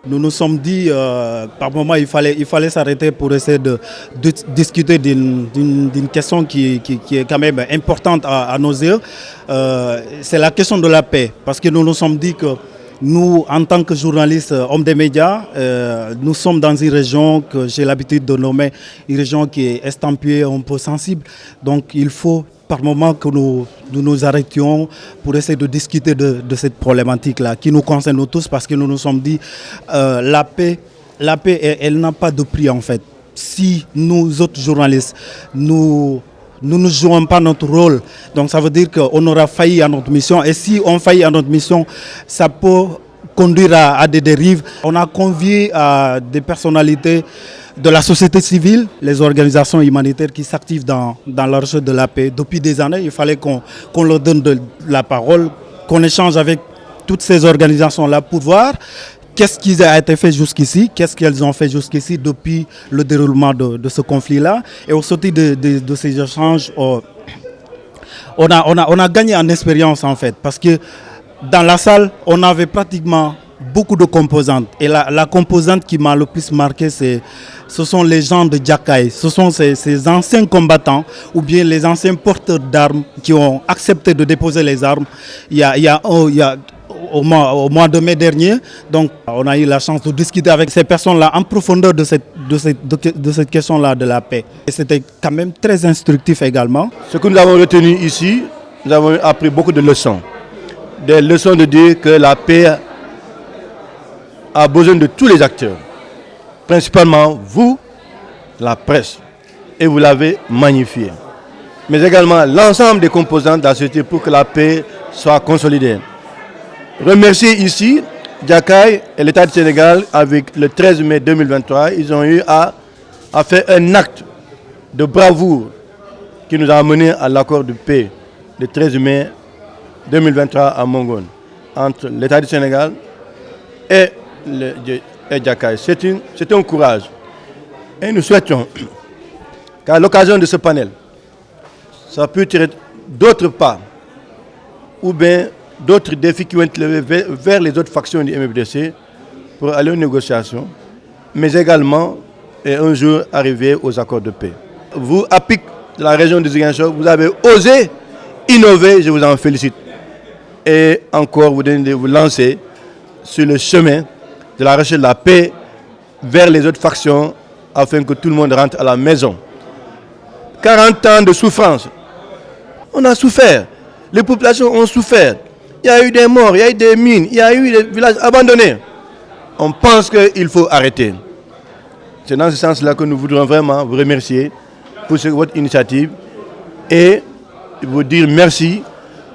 Nous nous sommes dit, par moment, il fallait s'arrêter pour essayer de discuter d'une question qui est quand même importante à nos yeux. C'est la question de la paix. Parce que nous nous sommes dit que nous, en tant que journalistes, hommes des médias, nous sommes dans une région que j'ai l'habitude de nommer une région qui est estampillée, un peu sensible. Donc il faut par moment que nous arrêtions pour essayer de discuter de cette problématique-là qui nous concerne nous tous, parce que nous nous sommes dit la paix, elle n'a pas de prix en fait. Si nous autres journalistes, nous ne jouons pas notre rôle, donc ça veut dire qu'on aura failli à notre mission, et si on faillit à notre mission, ça peut conduire à des dérives. On a convié à des personnalités de la société civile, les organisations humanitaires qui s'activent dans la recherche de la paix. Depuis des années, il fallait qu'on leur donne de la parole, qu'on échange avec toutes ces organisations-là pour voir qu'est-ce qui a été fait jusqu'ici, qu'est-ce qu'elles ont fait jusqu'ici depuis le déroulement de ce conflit-là. Et au sortir de ces échanges, on a gagné en expérience en fait, parce que dans la salle, on avait pratiquement beaucoup de composantes. Et la composante qui m'a le plus marqué, ce sont les gens de Djakaï. Ce sont ces anciens combattants ou bien les anciens porteurs d'armes qui ont accepté de déposer les armes au mois de mai dernier. Donc on a eu la chance de discuter avec ces personnes-là en profondeur de cette question-là de la paix. Et c'était quand même très instructif également. Ce que nous avons retenu ici, nous avons appris beaucoup de leçons. Des leçons de dire que la paix a besoin de tous les acteurs, principalement vous, la presse, et vous l'avez magnifié. Mais également l'ensemble des composantes de la société pour que la paix soit consolidée. Remercier ici Djakaï et l'État du Sénégal avec le 13 mai 2023, ils ont eu à faire un acte de bravoure qui nous a amené à l'accord de paix le 13 mai 2023 à Mongone entre l'État du Sénégal et Djakaï. C'est un courage. Et nous souhaitons qu'à l'occasion de ce panel, ça peut tirer d'autres pas ou bien d'autres défis qui vont être levés vers les autres factions du MFDC pour aller aux négociations, mais également et un jour arriver aux accords de paix. Vous, APIC de la région de Ziguinchor, vous avez osé innover, je vous en félicite. Et encore, vous devez vous lancer sur le chemin de la recherche de la paix vers les autres factions afin que tout le monde rentre à la maison. 40 ans de souffrance. On a souffert. Les populations ont souffert. Il y a eu des morts, il y a eu des mines, il y a eu des villages abandonnés. On pense qu'il faut arrêter. C'est dans ce sens-là que nous voudrions vraiment vous remercier pour votre initiative et vous dire merci.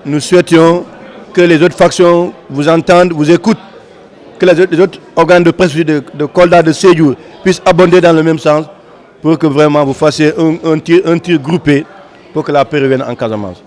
Nous souhaitions que les autres factions vous entendent, vous écoutent, que les autres organes de presse de Kolda, de Sédhiou puissent abonder dans le même sens pour que vraiment vous fassiez un tir groupé pour que la paix revienne en Casamance.